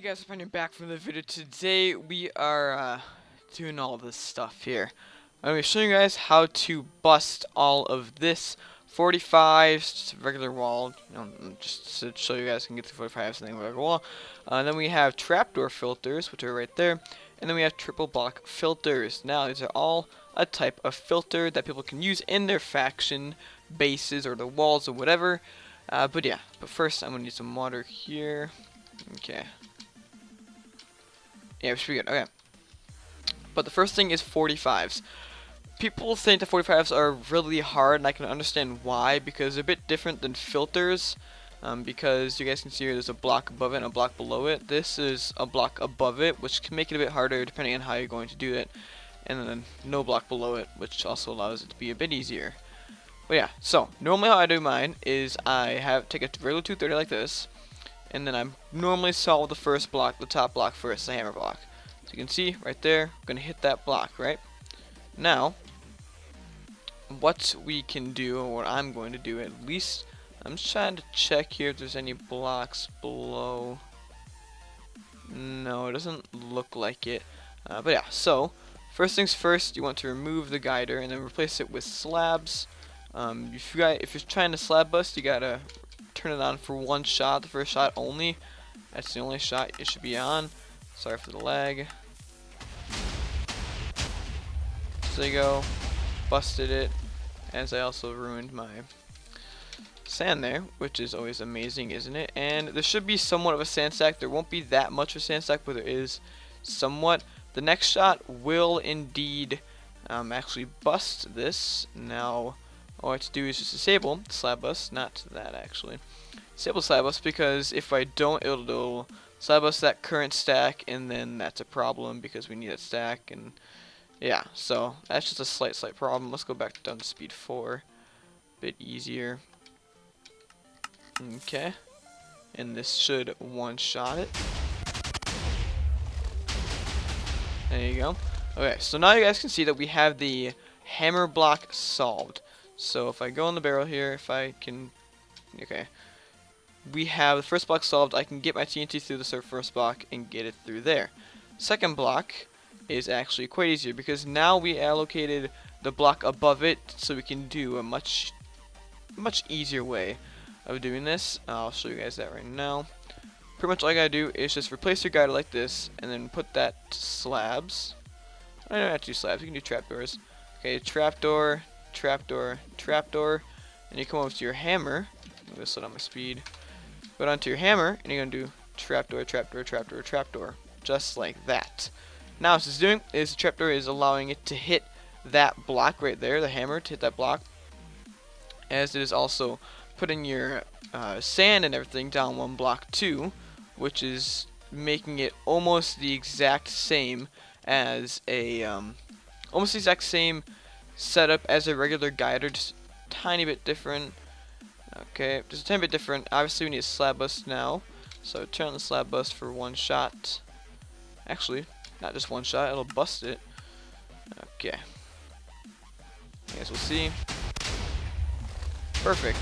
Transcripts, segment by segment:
Guys, I'm finally back from the video. Today we are doing all this stuff here. I'm going to be showing you guys how to bust all of this 45's, just a regular wall, just to show you guys can get the 45's and then regular wall. Then we have trapdoor filters, which are right there, and then we have triple block filters. Now these are all a type of filter that people can use in their faction bases or the walls or whatever. But first I'm going to need some water here. Okay. Yeah, we should be good. Okay. But the first thing is 45's. People think that 45's are really hard, and I can understand why, because they're a bit different than filters. Because you guys can see here there's a block above it and a block below it. This is a block above it, which can make it a bit harder depending on how you're going to do it. And then no block below it, which also allows it to be a bit easier. But yeah, so normally how I do mine is I take a regular 230 like this, and then I normally solve the first block, the top block first, the hammer block. So you can see right there, I'm going to hit that block, right? Now, what we can do, or what I'm going to do at least, I'm just trying to check here if there's any blocks below. No, it doesn't look like it. But yeah, so, first things first, you want to remove the guider and then replace it with slabs. If you're trying to slab bust, you gotta turn it on for one shot, the first shot only. That's the only shot it should be on. Sorry for the lag. So there you go. Busted it. As I also ruined my sand there, which is always amazing, isn't it? And there should be somewhat of a sand stack. There won't be that much of a sand stack, but there is somewhat. The next shot will indeed actually bust this. Now, all I have to do is just disable slab bust, not that actually. Disable slab bust, because if I don't, it'll slab bust that current stack, and then that's a problem because we need that stack. And yeah, so that's just a slight problem. Let's go back down to speed 4, bit easier. Okay, and this should one-shot it. There you go. Okay, so now you guys can see that we have the hammer block solved. So if I go in the barrel here, if I can, okay, we have the first block solved. I can get my TNT through the first block and get it through there. Second block is actually quite easier because now we allocated the block above it, so we can do a much easier way of doing this. I'll show you guys that right now. Pretty much all you gotta do is just replace your guider like this, and then put that to slabs. I don't have to do slabs. You can do trapdoors. Okay, trapdoor, trapdoor, trapdoor, and you come over to your hammer. I'm gonna slow down my speed. Go down to your hammer, and you're gonna do trapdoor, trapdoor, trapdoor, trapdoor, just like that. Now, what it's doing is the trapdoor is allowing it to hit that block right there, the hammer to hit that block, as it is also putting your sand and everything down one block too, which is making it almost the exact same as a almost the exact same setup as a regular guider, just a tiny bit different. Okay, just a tiny bit different. Obviously we need a slab bust now, so turn on the slab bust for one shot. Actually, not just one shot, it'll bust it. Okay, I guess we'll see. Perfect.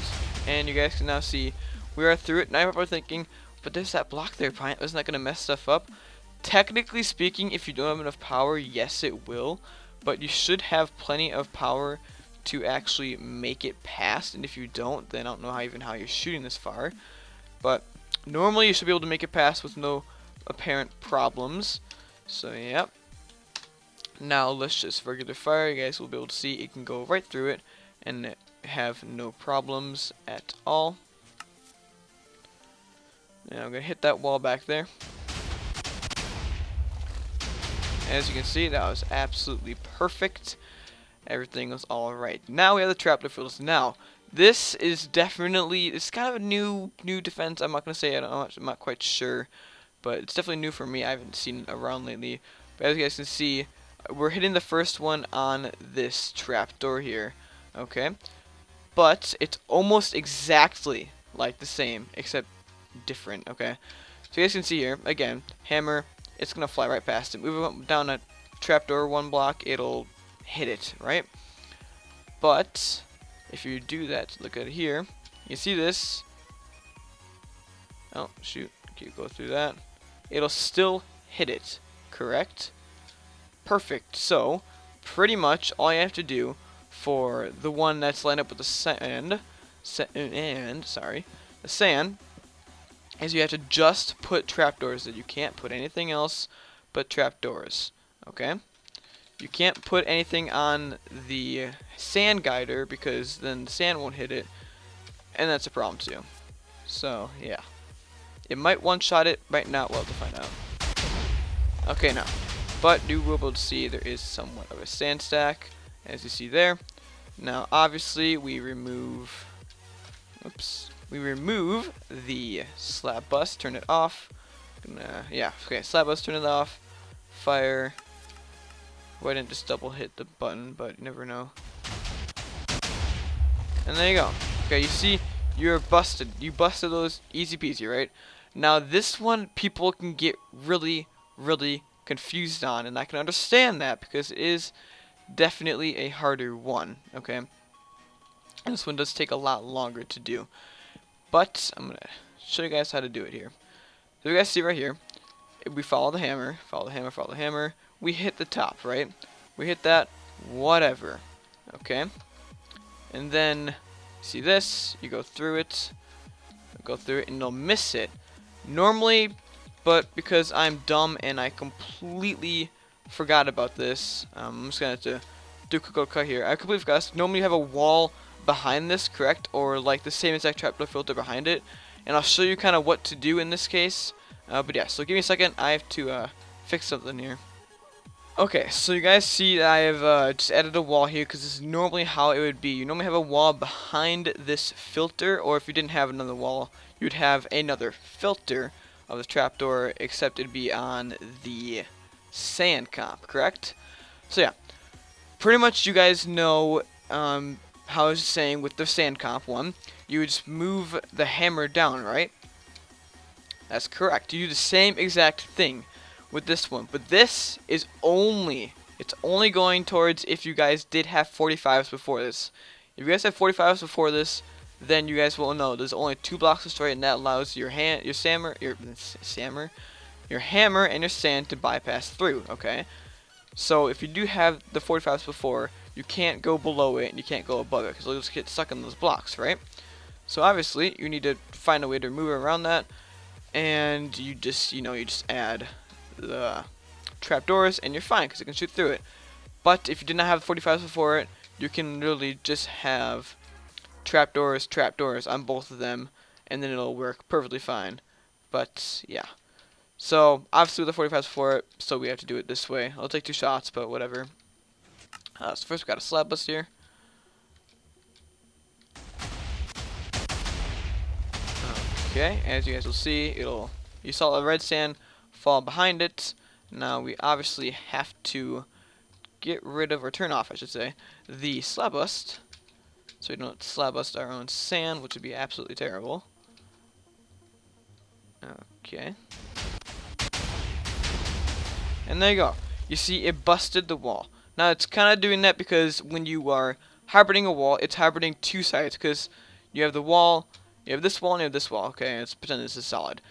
And you guys can now see we are through it. Now you're probably thinking, but there's that block there, Pint. Isn't that going to mess stuff up? Technically speaking, if you don't have enough power, yes it will, but you should have plenty of power to actually make it past, and if you don't, then I don't know how you're shooting this far. But normally you should be able to make it past with no apparent problems. So yep. Now let's just regular fire. You guys will be able to see it can go right through it and have no problems at all. Now I'm gonna hit that wall back there. As you can see, that was absolutely perfect. Everything was alright. Now we have the trapdoor filters. Now, this is definitely, it's kind of a new defense. I'm not going to say I'm not quite sure, but it's definitely new for me. I haven't seen it around lately. But as you guys can see, we're hitting the first one on this trapdoor here. Okay? But it's almost exactly like the same, except different. Okay? So you guys can see here, again, hammer, it's going to fly right past it. Move it down a trapdoor one block, it'll hit it, right? But if you do that, look at it here, you see this. Oh shoot, okay, go through that. it'll still hit it, correct? Perfect. So, pretty much all you have to do for the one that's lined up with the sand, the sand, is you have to just put trapdoors that you can't put anything else but trapdoors. Okay? You can't put anything on the sand guider because then the sand won't hit it, and that's a problem too. So, yeah. It might one-shot it, might not. We'll have to find out. Okay, now. But you will be able to see there is somewhat of a sand stack, as you see there. Now, obviously, we remove the slab bus, turn it off. Slab bus, turn it off. Fire. Well, I didn't just double hit the button, but you never know. And there you go. Okay, you see, you're busted. You busted those easy peasy, right? Now, this one, people can get really, really confused on, and I can understand that because it is definitely a harder one, okay? And this one does take a lot longer to do. But I'm going to show you guys how to do it here. So you guys see right here, if we follow the hammer, follow the hammer, we hit the top, right? We hit that, whatever, okay? And then, see this, you go through it, and you'll miss it. Normally, but because I'm dumb and I completely forgot about this, I'm just going to have to do a quick little cut here. I completely forgot. Normally you have a wall behind this, correct? Or like the same exact trapdoor filter behind it. And I'll show you kind of what to do in this case. But yeah, so give me a second. I have to fix something here. Okay, so you guys see that I have just added a wall here because this is normally how it would be. You normally have a wall behind this filter, or if you didn't have another wall, you'd have another filter of the trapdoor, except it'd be on the sand comp, correct? So yeah, pretty much you guys know how I was saying with the sand comp one, you would just move the hammer down, right? That's correct. You do the same exact thing with this one, but this is only going towards if you guys did have 45's before this. If you guys have 45's before this, then you guys will know there's only 2 blocks of straight, and that allows your hammer and your sand to bypass through. Okay, so if you do have the 45's before, you can't go below it and you can't go above it because you'll just get stuck in those blocks, right? So obviously you need to find a way to move around that, and you just add the trapdoors and you're fine because it can shoot through it. But if you did not have 45's before it, you can literally just have trapdoors on both of them, and then it'll work perfectly fine. But yeah, so obviously with the 45's before it, so we have to do it this way. I'll take 2 shots, but whatever. So first we got a slab bust here. Okay, as you guys will see, you saw the red sand fall behind it. Now we obviously have to get rid of, or turn off I should say, the slab bust, so we don't slab bust our own sand, which would be absolutely terrible. Okay. And there you go. You see it busted the wall. Now it's kind of doing that because when you are hibernating a wall, it's hibernating 2 sides, because you have the wall, you have this wall, and you have this wall. Okay, let's pretend this is solid.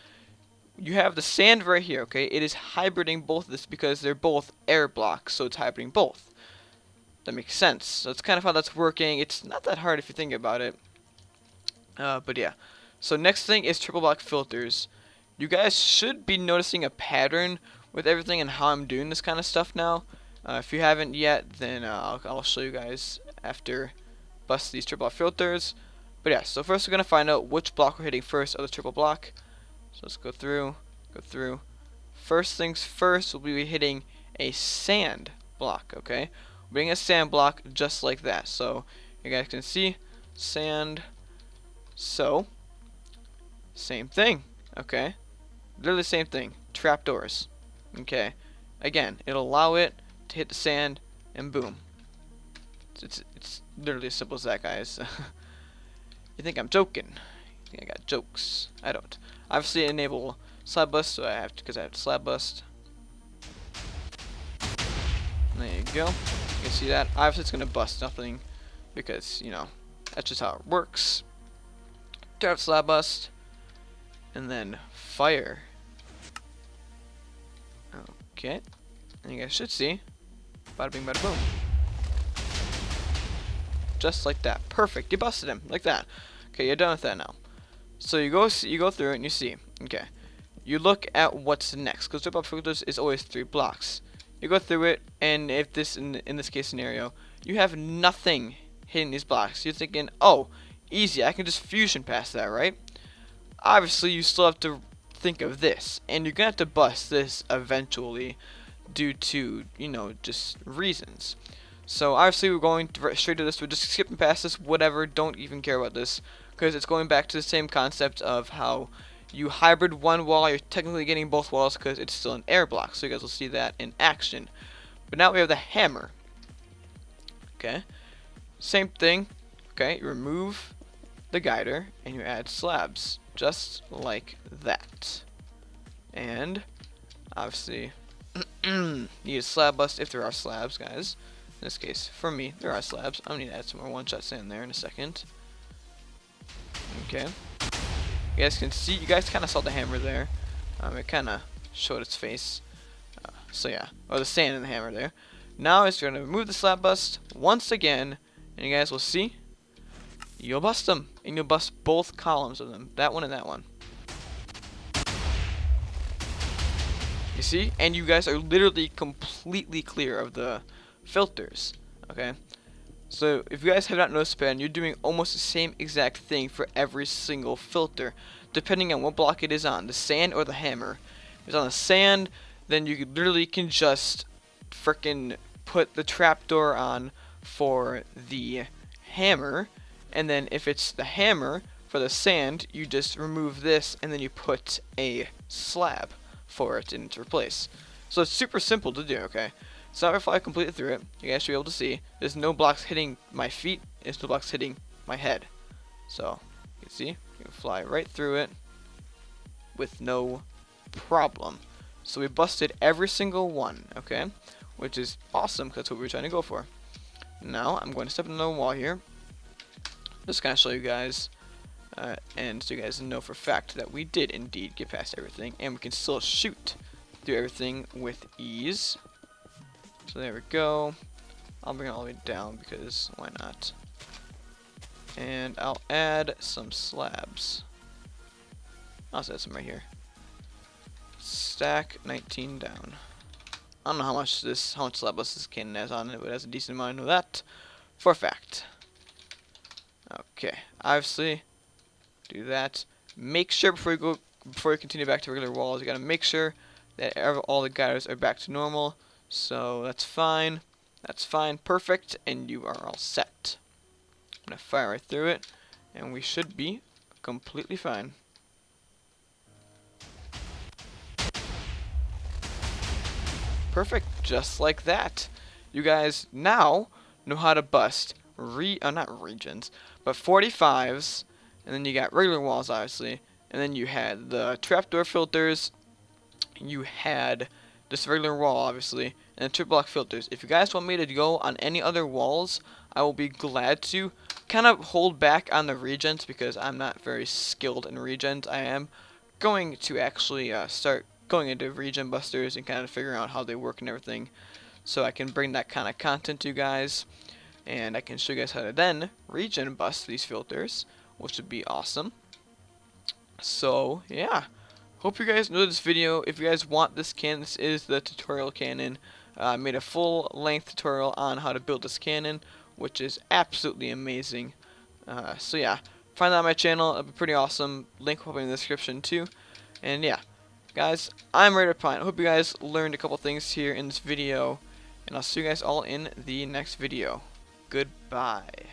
You have the sand right here, okay? It is hibernating both of this because they're both air blocks, so it's hibernating both. That makes sense. So that's kind of how that's working. It's not that hard if you think about it. But yeah. So next thing is triple block filters. You guys should be noticing a pattern with everything and how I'm doing this kind of stuff now. If you haven't yet, then I'll show you guys after bust these triple block filters. But yeah, so first we're going to find out which block we're hitting first of the triple block. So let's go through. First things first, we'll be hitting a sand block, okay? We're hitting a sand block just like that. So you guys can see sand. So same thing, okay? Literally the same thing. Trapdoors, okay? Again, it'll allow it to hit the sand, and boom. It's literally as simple as that, guys. You think I'm joking? You think I got jokes? I don't. Obviously enable slab bust, so I have to, because I have to slab bust. There you go. You can see that. Obviously it's gonna bust nothing because, you know, that's just how it works. Start slab bust and then fire. Okay, and you guys should see, bada bing, bada boom. Just like that. Perfect. You busted him like that. Okay, you're done with that now. So you go through it and you see. Okay, you look at what's next, because trip up filters is always 3 blocks. You go through it, and if this in this case scenario, you have nothing hitting these blocks. You're thinking, oh, easy, I can just fusion past that, right? Obviously, you still have to think of this, and you're gonna have to bust this eventually, due to, you know, just reasons. So obviously we're going straight to this. We're just skipping past this, whatever. Don't even care about this, because it's going back to the same concept of how you hybrid one wall. You're technically getting both walls because it's still an air block. So you guys will see that in action. But now we have the hammer. Okay, same thing. Okay, you remove the guider and you add slabs, just like that. And obviously, need a slab bust if there are slabs, guys. In this case, for me, there are slabs. I'm gonna need to add some more one-shot sand there in a second. Okay. You guys can see, you guys kind of saw the hammer there. It kind of showed its face. So yeah, or the sand in the hammer there. Now it's going to remove the slab bust once again, and you guys will see, you'll bust them, and you'll bust both columns of them, that one and that one. You see, and you guys are literally completely clear of the filters. Okay, so if you guys have not noticed, you're doing almost the same exact thing for every single filter, depending on what block it is on, the sand or the hammer. If it's on the sand, then you literally can just frickin' put the trapdoor on for the hammer, and then if it's the hammer for the sand, you just remove this and then you put a slab for it in its replace. So it's super simple to do. Okay, so if I complete it through it, you guys should be able to see there's no blocks hitting my feet, there's no blocks hitting my head. So you can see, you can fly right through it with no problem. So we busted every single one, okay, which is awesome because that's what we were trying to go for. Now I'm going to step into the wall here, just kind of show you guys, and so you guys know for a fact that we did indeed get past everything, and we can still shoot through everything with ease. So there we go. I'll bring it all the way down because why not? And I'll add some slabs. I'll add some right here. Stack 19 down. I don't know how much slab bust this cannon has on it, but it has a decent amount. I know that for a fact. Okay, obviously do that. Make sure before you continue back to regular walls, you gotta make sure that all the guiders are back to normal. So that's fine. That's fine. Perfect. And you are all set. I'm gonna fire right through it, and we should be completely fine. Perfect, just like that. You guys now know how to bust not regions, but 45's, and then you got regular walls, obviously, and then you had the trapdoor filters, you had this regular wall, obviously, and the triple block filters. If you guys want me to go on any other walls, I will be glad to. Kind of hold back on the regens because I'm not very skilled in regens. I am going to actually start going into regen busters and kind of figuring out how they work and everything, so I can bring that kind of content to you guys, and I can show you guys how to then regen bust these filters, which would be awesome. So yeah, hope you guys enjoyed this video. If you guys want this cannon, this is the tutorial cannon. I made a full length tutorial on how to build this cannon, which is absolutely amazing. So yeah, find that on my channel. It'll be pretty awesome. Link will be in the description too. And yeah, guys, I'm Raiderpint. I hope you guys learned a couple things here in this video, and I'll see you guys all in the next video. Goodbye.